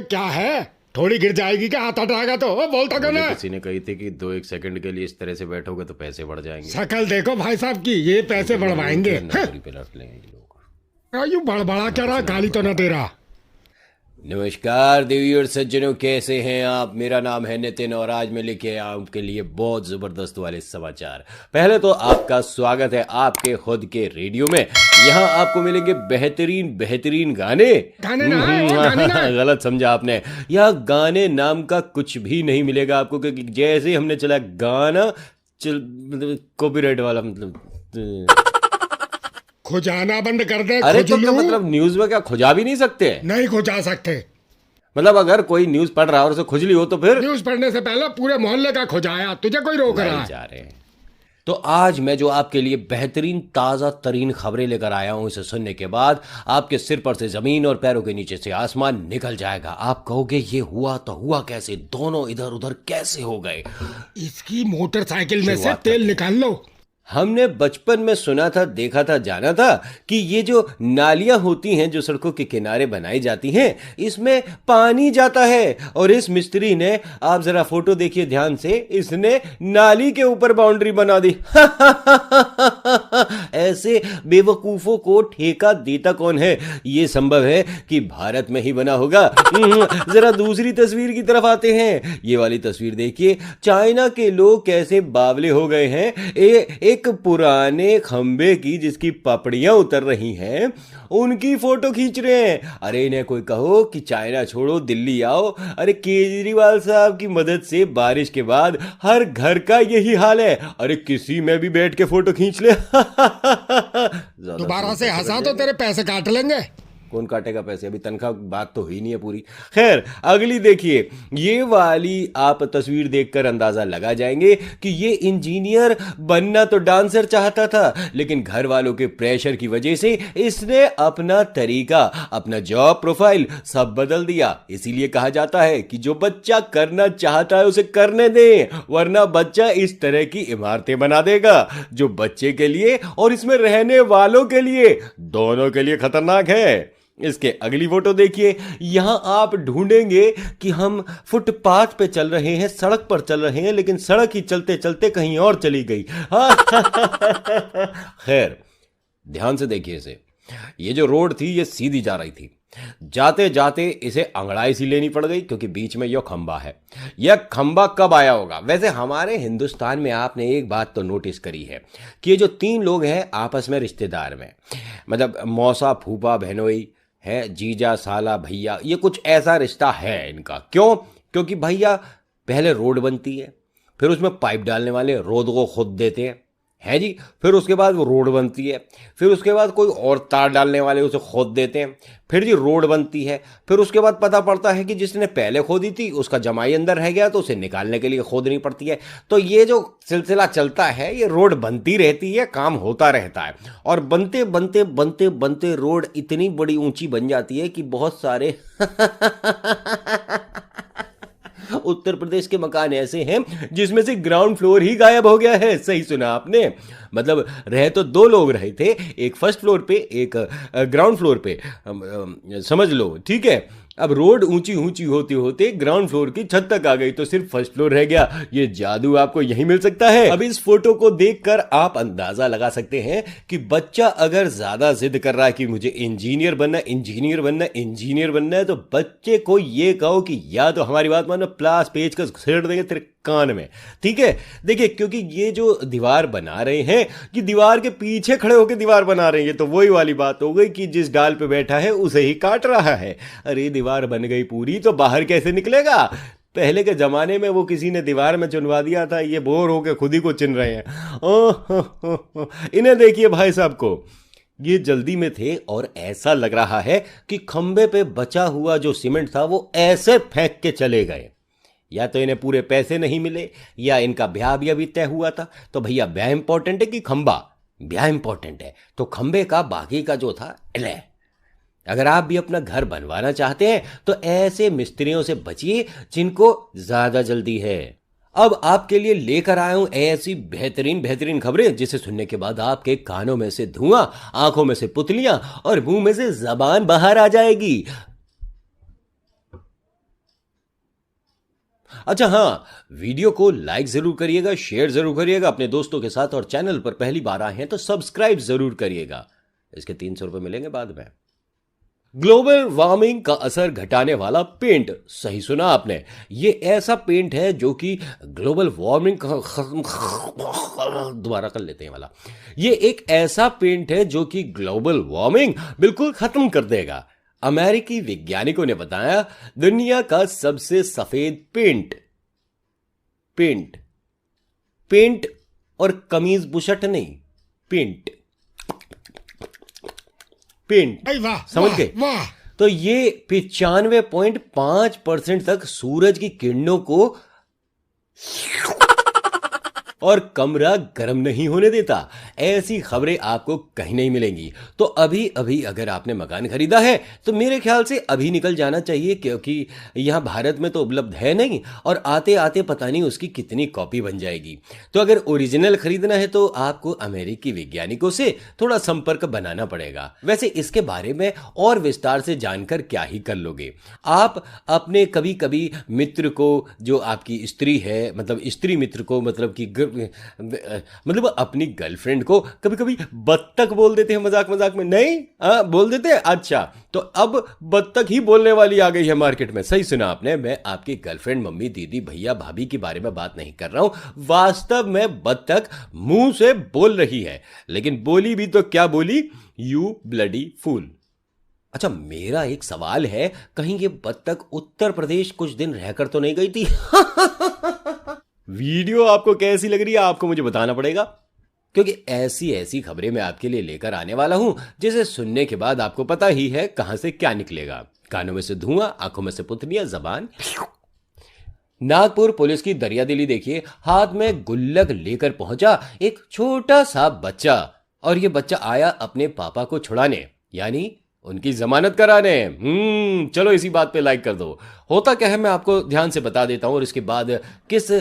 क्या है, थोड़ी गिर जाएगी क्या? हाथ हटाएगा तो बोलता क्यों ना? किसी ने कही थी कि 1 सेकंड के लिए इस तरह से बैठोगे तो पैसे बढ़ जाएंगे। शकल देखो भाई साहब की, ये पैसे बढ़वाएंगे। नौकरी पे रख लेंगे ये लोग। यूं बड़बड़ा क्या रहा, गाली तो ना दे रहा। नमस्कार देवी और सज्जनों, कैसे हैं आप? मेरा नाम है नितिन और आज मैं लेके आया आपके लिए बहुत जबरदस्त वाले समाचार। पहले तो आपका स्वागत है आपके खुद के रेडियो में। यहाँ आपको मिलेंगे बेहतरीन बेहतरीन गाने। गाने ना, गाने ना। गलत समझा आपने। यहाँ गाने नाम का कुछ भी नहीं मिलेगा आपको, क्योंकि जैसे ही हमने चला गाना मतलब कॉपीराइट वाला मतलब खुजाना बंद कर दे। अरे तो क्या मतलब न्यूज में क्या खुजा भी नहीं सकते? नहीं खुजा सकते। मतलब अगर कोई न्यूज पढ़ रहा है और उसे खुजली हो तो फिर न्यूज पढ़ने से पहले पूरे मोहल्ले का खुजाया, तुझे कोई रोक रहा है? जा रहे हैं। तो आज मैं जो आपके लिए बेहतरीन ताजा तरीन खबरें लेकर आया हूं, इसे सुनने के बाद आपके सिर पर से जमीन और पैरों के नीचे से आसमान निकल जाएगा। आप कहोगे ये हुआ तो हुआ कैसे, दोनों इधर उधर कैसे हो गए? इसकी मोटरसाइकिल में से तेल निकाल लो। हमने बचपन में सुना था, देखा था, जाना था कि ये जो नालियां होती हैं जो सड़कों के किनारे बनाई जाती हैं, इसमें पानी जाता है। और इस मिस्त्री ने, आप जरा फोटो देखिए ध्यान से, इसने नाली के ऊपर बाउंड्री बना दी। ऐसे बेवकूफों को ठेका देता कौन है? ये संभव है कि भारत में ही बना होगा। जरा दूसरी तस्वीर की तरफ आते हैं। ये वाली तस्वीर देखिए, चाइना के लोग कैसे बावले हो गए हैं। एक पुराने खंबे की जिसकी पपड़ियां उतर रही हैं, उनकी फोटो खींच रहे हैं। अरे इन्हें कोई कहो कि चाइना छोड़ो दिल्ली आओ। अरे केजरीवाल साहब की मदद से बारिश के बाद हर घर का यही हाल है। अरे किसी में भी बैठ के फोटो खींच ले। दोबारा से हंसा तो तेरे पैसे काट लेंगे। कौन काटेगा पैसे? अभी तनख्वाह बात तो हुई नहीं है पूरी। खैर अगली देखिए, ये वाली आप तस्वीर देखकर अंदाजा लगा जाएंगे कि ये इंजीनियर बनना तो डांसर चाहता था, लेकिन घर वालों के प्रेशर की वजह से इसने अपना तरीका, अपना जॉब प्रोफाइल सब बदल दिया। इसीलिए कहा जाता है कि जो बच्चा करना चाहता है उसे करने दें, वरना बच्चा इस तरह की इमारतें बना देगा जो बच्चे के लिए और इसमें रहने वालों के लिए, दोनों के लिए खतरनाक है। इसके अगली फोटो देखिए। यहां आप ढूंढेंगे कि हम फुटपाथ पे चल रहे हैं, सड़क पर चल रहे हैं, लेकिन सड़क ही चलते चलते कहीं और चली गई। खैर ध्यान से देखिए इसे। ये जो रोड थी ये सीधी जा रही थी, जाते जाते इसे अंगड़ाई सी लेनी पड़ गई क्योंकि बीच में यह खंबा है। यह खंबा कब आया होगा? वैसे हमारे हिंदुस्तान में आपने एक बात तो नोटिस करी है कि ये जो 3 लोग हैं आपस में रिश्तेदार में, मतलब मौसा, फूफा, बहनोई है, जीजा, साला, भैया, ये कुछ ऐसा रिश्ता है इनका। क्यों? क्योंकि भैया पहले रोड बनती है, फिर उसमें पाइप डालने वाले रोड को खुद देते हैं, है जी, फिर उसके बाद वो रोड बनती है, फिर उसके बाद कोई और तार डालने वाले उसे खोद देते हैं, फिर जी रोड बनती है, फिर उसके बाद पता पड़ता है कि जिसने पहले खोदी थी उसका जमाई अंदर रह गया तो उसे निकालने के लिए खोदनी पड़ती है। तो ये जो सिलसिला चलता है, ये रोड बनती रहती है, काम होता रहता है, और बनते बनते बनते बनते रोड इतनी बड़ी ऊंची बन जाती है कि बहुत सारे उत्तर प्रदेश के मकान ऐसे हैं जिसमें से ग्राउंड फ्लोर ही गायब हो गया है। सही सुना आपने। मतलब रहे तो 2 लोग रहे थे, एक फर्स्ट फ्लोर पे, एक ग्राउंड फ्लोर पे, समझ लो, ठीक है। अब रोड ऊंची ऊंची होते होते ग्राउंड फ्लोर की छत तक आ गई तो सिर्फ फर्स्ट फ्लोर रह गया। ये जादू आपको यहीं मिल सकता है। अब इस फोटो को देखकर आप अंदाजा लगा सकते हैं कि बच्चा अगर ज्यादा जिद कर रहा है कि मुझे इंजीनियर बनना, इंजीनियर बनना, इंजीनियर बनना है, तो बच्चे को ये कहो कि या तो हमारी बात मानो, प्लास पेचकस घुसेड़ देंगे तेरे कान में, ठीक है। देखिए, क्योंकि ये जो दीवार बना रहे हैं, ये दीवार के पीछे खड़े होकर दीवार बना रहे हैं, तो वही वाली बात हो गई कि जिस डाल पे बैठा है उसे ही काट रहा है। अरे दीवार बन गई पूरी तो बाहर कैसे निकलेगा? पहले के जमाने में वो किसी ने दीवार में चुनवा दिया था, ये बोर होकर खुद ही को चिन रहे हैं। ओह, इन्हें देखिए भाई साहब को, ये जल्दी में थे और ऐसा लग रहा है कि खंबे पे बचा हुआ जो सीमेंट था वो ऐसे फेंक के चले गए। या तो इन्हें पूरे पैसे नहीं मिले, या इनका ब्याह भी अभी तय हुआ था। तो भैया ब्याह इंपॉर्टेंट है कि खंबा? ब्याह इंपॉर्टेंट है, तो खंबे का बाकी का जो था ले। अगर आप भी अपना घर बनवाना चाहते हैं तो ऐसे मिस्त्रियों से बचिए जिनको ज्यादा जल्दी है। अब आपके लिए लेकर आया हूं ऐसी बेहतरीन बेहतरीन खबरें जिसे सुनने के बाद आपके कानों में से धुआं, आंखों में से पुतलियां और मुंह में से जबान बाहर आ जाएगी। अच्छा हाँ, वीडियो को लाइक जरूर करिएगा, शेयर जरूर करिएगा अपने दोस्तों के साथ, और चैनल पर पहली बार आए हैं तो सब्सक्राइब जरूर करिएगा। इसके 300 रुपए मिलेंगे बाद में। ग्लोबल वार्मिंग का असर घटाने वाला पेंट, सही सुना आपने। ये ऐसा पेंट है जो कि ग्लोबल वार्मिंग दोबारा कर लेते हैं वाला। ये एक ऐसा पेंट है जो कि ग्लोबल वार्मिंग बिल्कुल खत्म कर देगा। अमेरिकी वैज्ञानिकों ने बताया दुनिया का सबसे सफेद पेंट, पेंट पेंट और कमीज बुशर्ट नहीं, पेंट पेंट, अरे वाह, समझ वाह, गए। वाह। तो ये 95.5% तक सूरज की किरणों को और कमरा गर्म नहीं होने देता। ऐसी खबरें आपको कहीं नहीं मिलेंगी। तो अभी अभी अगर आपने मकान खरीदा है तो मेरे ख्याल से अभी निकल जाना चाहिए, क्योंकि यहां भारत में तो उपलब्ध है नहीं, और आते आते पता नहीं उसकी कितनी कॉपी बन जाएगी। तो अगर ओरिजिनल खरीदना है तो आपको अमेरिकी वैज्ञानिकों से थोड़ा संपर्क बनाना पड़ेगा। वैसे इसके बारे में और विस्तार से जानकर क्या ही कर लोगे। आप अपने कभी कभी मित्र को, जो आपकी स्त्री है, मतलब स्त्री मित्र को, मतलब कि मतलब अपनी गर्लफ्रेंड को कभी कभी बत्तख बोल देते हैं मजाक मजाक में, नहीं बोल देते हैं। अच्छा, तो अब बत्तख ही बोलने वाली आ गई है मार्केट में। सही सुना आपने। मैं आपकी गर्लफ्रेंड, मम्मी, दीदी, भैया, भाभी के बारे में बात नहीं कर रहा हूं। वास्तव में बत्तख मुंह से बोल रही है, लेकिन बोली भी तो क्या बोली, यू ब्लडी फूल। अच्छा, मेरा एक सवाल है, कहीं ये बत्तख उत्तर प्रदेश कुछ दिन रहकर तो नहीं गई थी? वीडियो आपको कैसी लग रही है आपको मुझे बताना पड़ेगा, क्योंकि ऐसी ऐसी खबरें मैं आपके लिए लेकर आने वाला हूं जिसे सुनने के बाद आपको पता ही है कहां से क्या निकलेगा। कानों में से धुआं, आंखों में से पुतलियां, जबान। नागपुर पुलिस की दरियादिली देखिए। हाथ में गुल्लक लेकर पहुंचा एक छोटा सा बच्चा, और यह बच्चा आया अपने पापा को छुड़ाने, यानी उनकी जमानत कराने। चलो इसी बात पे लाइक कर दो। होता क्या है मैं आपको ध्यान से बता देता हूं, और इसके बाद किस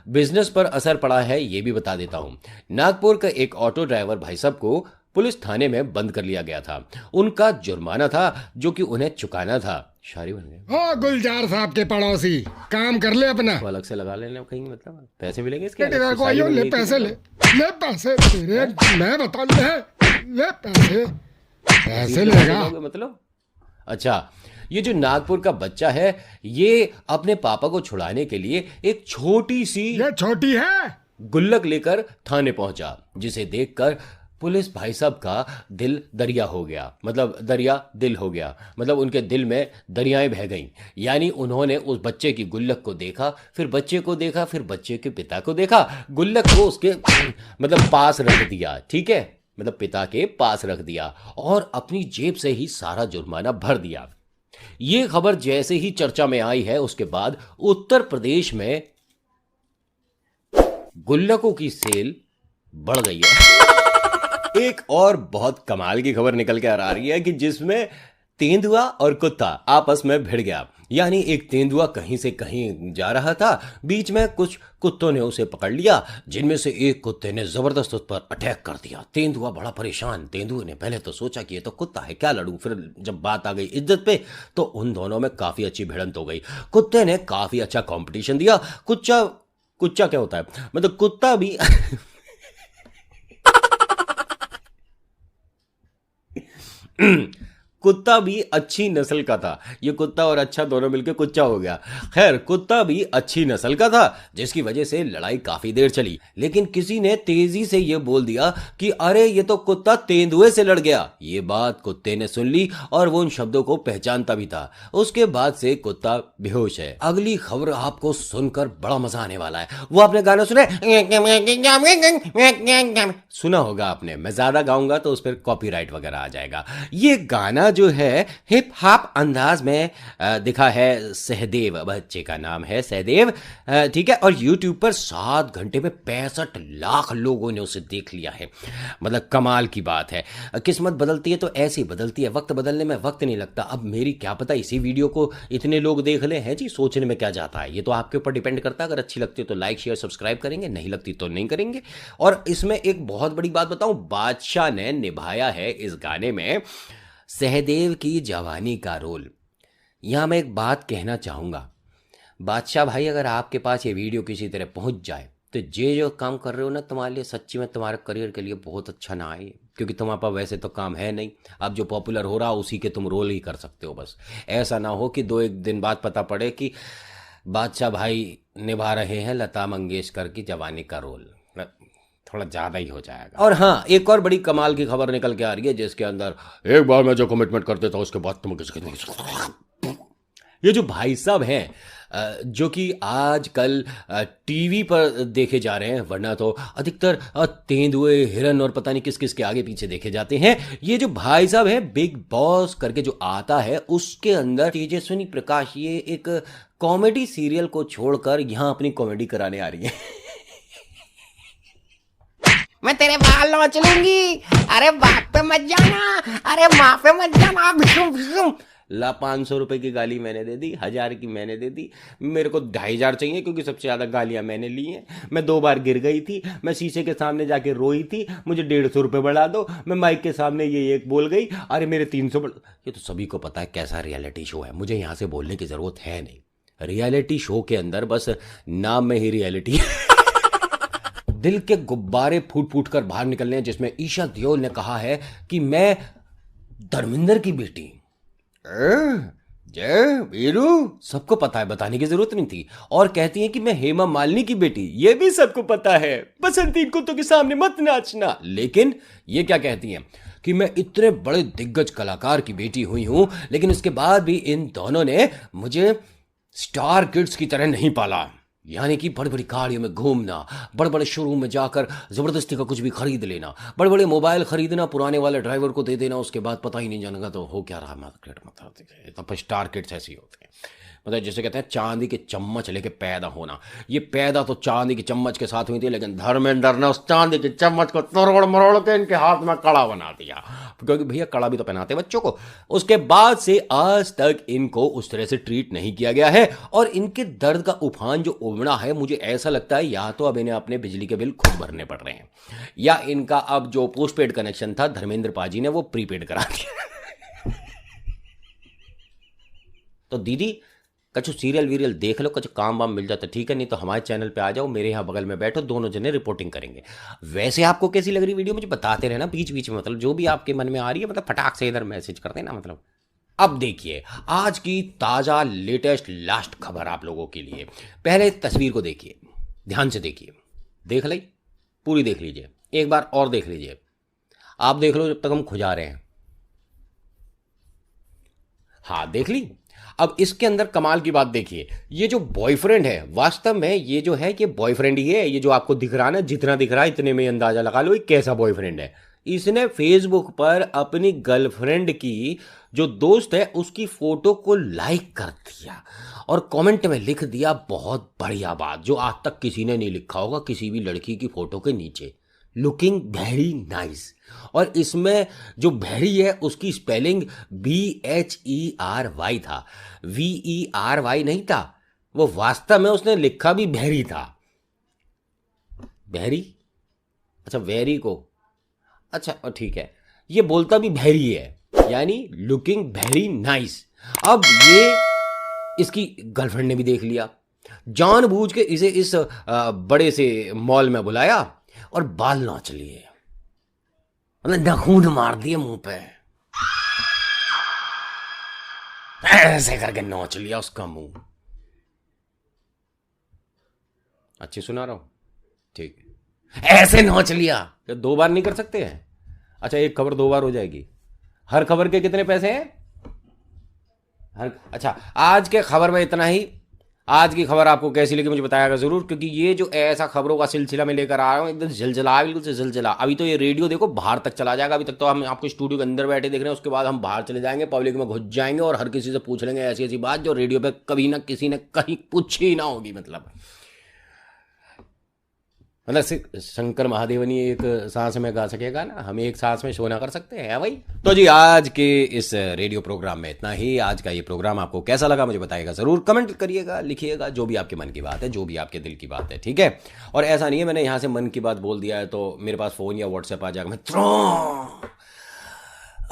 बिजनेस पर असर पड़ा है ये भी बता देता हूं। नागपुर का एक ऑटो ड्राइवर भाई साहब को पुलिस थाने में बंद कर लिया गया था। उनका जुर्माना था जो कि उन्हें चुकाना था। शायरी बन गए। ओ गुलजार साहब के पड़ोसी, काम कर ले अपना। तो अलग से लगा लेना कहीं, मतलब पैसे मिलेंगे इसके। तेरे को आइयो, ले पैसे, ले पैसे तेरे, मैं बता, ले पैसे, पैसे लेगा मतलब। अच्छा, ये जो नागपुर का बच्चा है ये अपने पापा को छुड़ाने के लिए एक छोटी सी, ये छोटी है, गुल्लक लेकर थाने पहुंचा, जिसे देखकर पुलिस भाई साहब का दिल दरिया हो गया। मतलब दरिया दिल हो गया, मतलब उनके दिल में दरियाएं बह गईं। यानी उन्होंने उस बच्चे की गुल्लक को देखा, फिर बच्चे को देखा, फिर बच्चे के पिता को देखा, गुल्लक को उसके मतलब पास रख दिया, ठीक है, मतलब पिता के पास रख दिया, और अपनी जेब से ही सारा जुर्माना भर दिया। यह खबर जैसे ही चर्चा में आई है उसके बाद उत्तर प्रदेश में गुल्लकों की सेल बढ़ गई है। एक और बहुत कमाल की खबर निकल के आ रही है कि जिसमें तेंदुआ और कुत्ता आपस में भिड़ गया। यानी एक तेंदुआ कहीं से कहीं जा रहा था, बीच में कुछ कुत्तों ने उसे पकड़ लिया, जिनमें से एक कुत्ते ने जबरदस्त उस पर अटैक कर दिया। तेंदुआ बड़ा परेशान। तेंदुए ने पहले तो सोचा कि ये तो कुत्ता है, क्या लड़ूं, फिर जब बात आ गई इज्जत पे तो उन दोनों में काफी अच्छी भिड़ंत हो गई। कुत्ते ने काफी अच्छा कंपटीशन दिया। कुच्चा क्या होता है, मतलब कुत्ता भी कुत्ता भी अच्छी नस्ल का था। ये कुत्ता और अच्छा दोनों मिलकर कुच्चा हो गया। खैर, कुत्ता भी अच्छी नस्ल का था, जिसकी वजह से लड़ाई काफी देर चली। लेकिन किसी ने तेजी से यह बोल दिया कि अरे ये तो कुत्ता तेंदुए से लड़ गया। ये बात कुत्ते ने सुन ली और वो उन शब्दों को पहचानता भी था। उसके बाद से कुत्ता बेहोश है। अगली खबर आपको सुनकर बड़ा मजा आने वाला है। वो आपने गाना सुना होगा आपने। मैं ज्यादा गाऊंगा तो उस पर कॉपीराइट वगैरह आ जाएगा। ये गाना जो है हिप हॉप अंदाज में दिखा है सहदेव, बच्चे का नाम है सहदेव, ठीक है। और यूट्यूब पर 7 घंटे में 65 लाख लोगों ने उसे देख लिया है। मतलब कमाल की बात है। किस्मत बदलती है तो ऐसी बदलती है, वक्त बदलने में वक्त नहीं लगता। अब मेरी क्या पता इसी वीडियो को इतने लोग देख ले हैं जी, सोचने में क्या जाता है। ये तो आपके ऊपर डिपेंड करता है। अगर अच्छी लगती है तो लाइक शेयर सब्सक्राइब करेंगे, नहीं लगती तो नहीं करेंगे। और इसमें एक बहुत बड़ी बात बताऊं, बादशाह ने निभाया है इस गाने में सहदेव की जवानी का रोल। यहां मैं एक बात कहना चाहूंगा, बादशाह भाई, अगर आपके पास ये वीडियो किसी तरह पहुंच जाए तो ये जो काम कर रहे हो ना, तुम्हारे लिए सच्ची में तुम्हारे करियर के लिए बहुत अच्छा ना आए, क्योंकि तुम्हारे पास वैसे तो काम है नहीं। अब जो पॉपुलर हो रहा उसी के तुम रोल ही कर सकते हो बस। ऐसा ना हो कि 2-1 दिन बाद पता पड़े कि बादशाह भाई निभा रहे हैं लता मंगेशकर की जवानी का रोल, थोड़ा ज़्यादा ही हो जाएगा। और हाँ, एक और बड़ी कमाल की खबर निकल के आ रही है, जिसके अंदर एक बार मैं जो कमिटमेंट कर देता हूँ उसके बाद तुम किसी, ये जो भाई साहब हैं जो कि आजकल टीवी पर देखे जा रहे हैं, वरना तो अधिकतर तेंदुए, हिरन और पता नहीं किस किस के आगे पीछे देखे जाते हैं। ये जो भाई साहब हैं, बिग बॉस करके जो आता है उसके अंदर तेजस्विनी प्रकाश ये एक कॉमेडी सीरियल को छोड़कर यहाँ अपनी कॉमेडी कराने आ रही है। मैं तेरे बाल नोच लूंगी, अरे बाप पे मत जाना, अरे माँ पे मत जाना, भीषुम भीषुम। ला 500 रुपए की गाली मैंने दे दी, 1000 की मैंने दे दी, मेरे को 2500 चाहिए क्योंकि सबसे ज्यादा गालियां मैंने ली हैं। मैं 2 बार गिर गई थी, मैं शीशे के सामने जाके रोई थी, मुझे 150 रुपए बढ़ा दो। मैं माइक के सामने ये एक बोल गई, अरे मेरे 300 ये तो सभी को पता है कैसा रियलिटी शो है, मुझे यहाँ से बोलने की जरूरत है नहीं। रियलिटी शो के अंदर बस नाम में ही रियलिटी दिल के गुब्बारे फूट फूट कर बाहर निकलने हैं, जिसमें ईशा देओल ने कहा है कि मैं धर्मेंद्र की बेटी जय वीरू, सबको पता है, बताने की जरूरत नहीं थी। और कहती है कि मैं हेमा मालिनी की बेटी, ये भी सबको पता है, बसंती कुत्तों के सामने मत नाचना। लेकिन ये क्या कहती हैं कि मैं इतने बड़े दिग्गज कलाकार की बेटी हुई हूं, लेकिन उसके बाद भी इन दोनों ने मुझे स्टार किड्स की तरह नहीं पाला। यानी कि बड़ी बड़ी गाड़ियों में घूमना, बड़े बड़े शोरूम में जाकर जबरदस्ती का कुछ भी खरीद लेना, बड़े बड़े मोबाइल खरीदना, पुराने वाले ड्राइवर को दे देना, उसके बाद पता ही नहीं जानेगा तो हो क्या रहा मार्केट। मतलब तब स्टार किड्स ऐसे ही होते हैं, मतलब जैसे कहते हैं चांदी के चम्मच लेके पैदा होना। ये पैदा तो चांदी की चम्मच के साथ हुई थी, लेकिन धर्मेंद्र ने उस चांदी के चम्मच को तोड़ मरोड़ के इनके हाथ में कड़ा बना दिया, क्योंकि भैया कड़ा भी तो पहनाते बच्चों को। उसके बाद से आज तक इनको उस तरह से ट्रीट नहीं किया गया है, और इनके दर्द का उफान जो उमड़ा है, मुझे ऐसा लगता है या तो अब इन्हें अपने बिजली के बिल खुद भरने पड़ रहे हैं, या इनका अब जो पोस्टपेड कनेक्शन था धर्मेंद्र पाजी ने वो प्रीपेड करा दिया। तो दीदी कछु सीरियल वीरियल देख लो, कछु काम वाम मिल जाता ठीक है, नहीं तो हमारे चैनल पे आ जाओ, मेरे यहाँ बगल में बैठो, दोनों जने रिपोर्टिंग करेंगे। वैसे आपको कैसी लग रही वीडियो मुझे बताते रहना बीच बीच में, मतलब जो भी आपके मन में आ रही है, मतलब फटाक से इधर मैसेज कर देना। मतलब अब देखिए आज की ताज़ा लेटेस्ट लास्ट खबर आप लोगों के लिए। पहले तस्वीर को देखिए, ध्यान से देखिए, देख ली पूरी, देख लीजिए, एक बार और देख लीजिए, आप देख लो जब तक हम खुजा रहे हैं। हाँ देख ली। अब इसके अंदर कमाल की बात देखिए, ये जो बॉयफ्रेंड है, वास्तव में ये जो है कि बॉयफ्रेंड ही है। ये जो आपको दिख रहा है ना, जितना दिख रहा है इतने में अंदाजा लगा लो ये कैसा बॉयफ्रेंड है। इसने फेसबुक पर अपनी गर्लफ्रेंड की जो दोस्त है उसकी फोटो को लाइक कर दिया और कमेंट में लिख दिया बहुत बढ़िया बात, जो आज तक किसी ने नहीं लिखा होगा किसी भी लड़की की फोटो के नीचे, लुकिंग वेरी नाइस। और इसमें जो भेड़ी है उसकी स्पेलिंग BHERY था, VERY नहीं था, वो वास्तव में उसने लिखा भी भेड़ी था। भेड़ी, अच्छा वेरी को, अच्छा ठीक है, ये बोलता भी भेड़ी है, यानी लुकिंग वेरी नाइस। अब ये इसकी गर्लफ्रेंड ने भी देख लिया, जानबूझ के इसे इस बड़े से मॉल में बुलाया और बाल नोच लिए, मतलब नखून मार दिए मुंह पे, ऐसे करके नोच लिया उसका मुंह। अच्छी सुना रहा हूं, ठीक है, ऐसे नोच लिया। तो 2 बार नहीं कर सकते हैं? अच्छा एक खबर 2 बार हो जाएगी। हर खबर के कितने पैसे हैं? अच्छा आज के खबर में इतना ही। आज की खबर आपको कैसी लगी मुझे बताएगा जरूर, क्योंकि ये जो ऐसा खबरों का सिलसिला मैं लेकर आ रहा हूँ एकदम जलजला, बिल्कुल से जलजला। अभी तो ये रेडियो देखो बाहर तक चला जाएगा, अभी तक तो हम आपको स्टूडियो के अंदर बैठे देख रहे हैं, उसके बाद हम बाहर चले जाएंगे, पब्लिक में घुस जाएंगे और हर किसी से पूछ लेंगे ऐसी ऐसी बात जो रेडियो पे कभी ना किसी ने कहीं पूछी ना होगी। मतलब शंकर महादेवनी एक सांस में गा सकेगा ना, हम एक सांस में शोना कर सकते हैं भाई। तो जी आज के इस रेडियो प्रोग्राम में इतना ही। आज का ये प्रोग्राम आपको कैसा लगा मुझे बताइएगा जरूर, कमेंट करिएगा, लिखिएगा, जो भी आपके मन की बात है, जो भी आपके दिल की बात है, ठीक है। और ऐसा नहीं है मैंने यहाँ से मन की बात बोल दिया है तो मेरे पास फोन या व्हाट्सएप आ जाएगा, मित्रों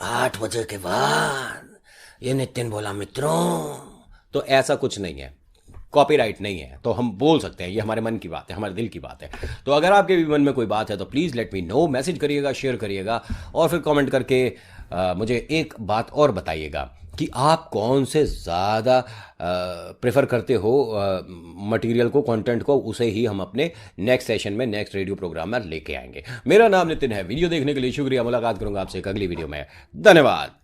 8 बजे के बाद ये नितिन बोला मित्रों, तो ऐसा कुछ नहीं है। कॉपीराइट नहीं है, तो हम बोल सकते हैं, ये हमारे मन की बात है, हमारे दिल की बात है। तो अगर आपके भी मन में कोई बात है तो please let me know, message करिएगा, शेयर करिएगा और फिर कमेंट करके मुझे एक बात और बताइएगा कि आप कौन से ज़्यादा प्रेफर करते हो मटेरियल को, कंटेंट को, उसे ही हम अपने नेक्स्ट सेशन में, नेक्स्ट रेडियो प्रोग्राम में लेके आएंगे। मेरा नाम नितिन है। वीडियो देखने के लिए शुक्रिया। मुलाकात करूंगा आपसे एक अगली वीडियो में। धन्यवाद।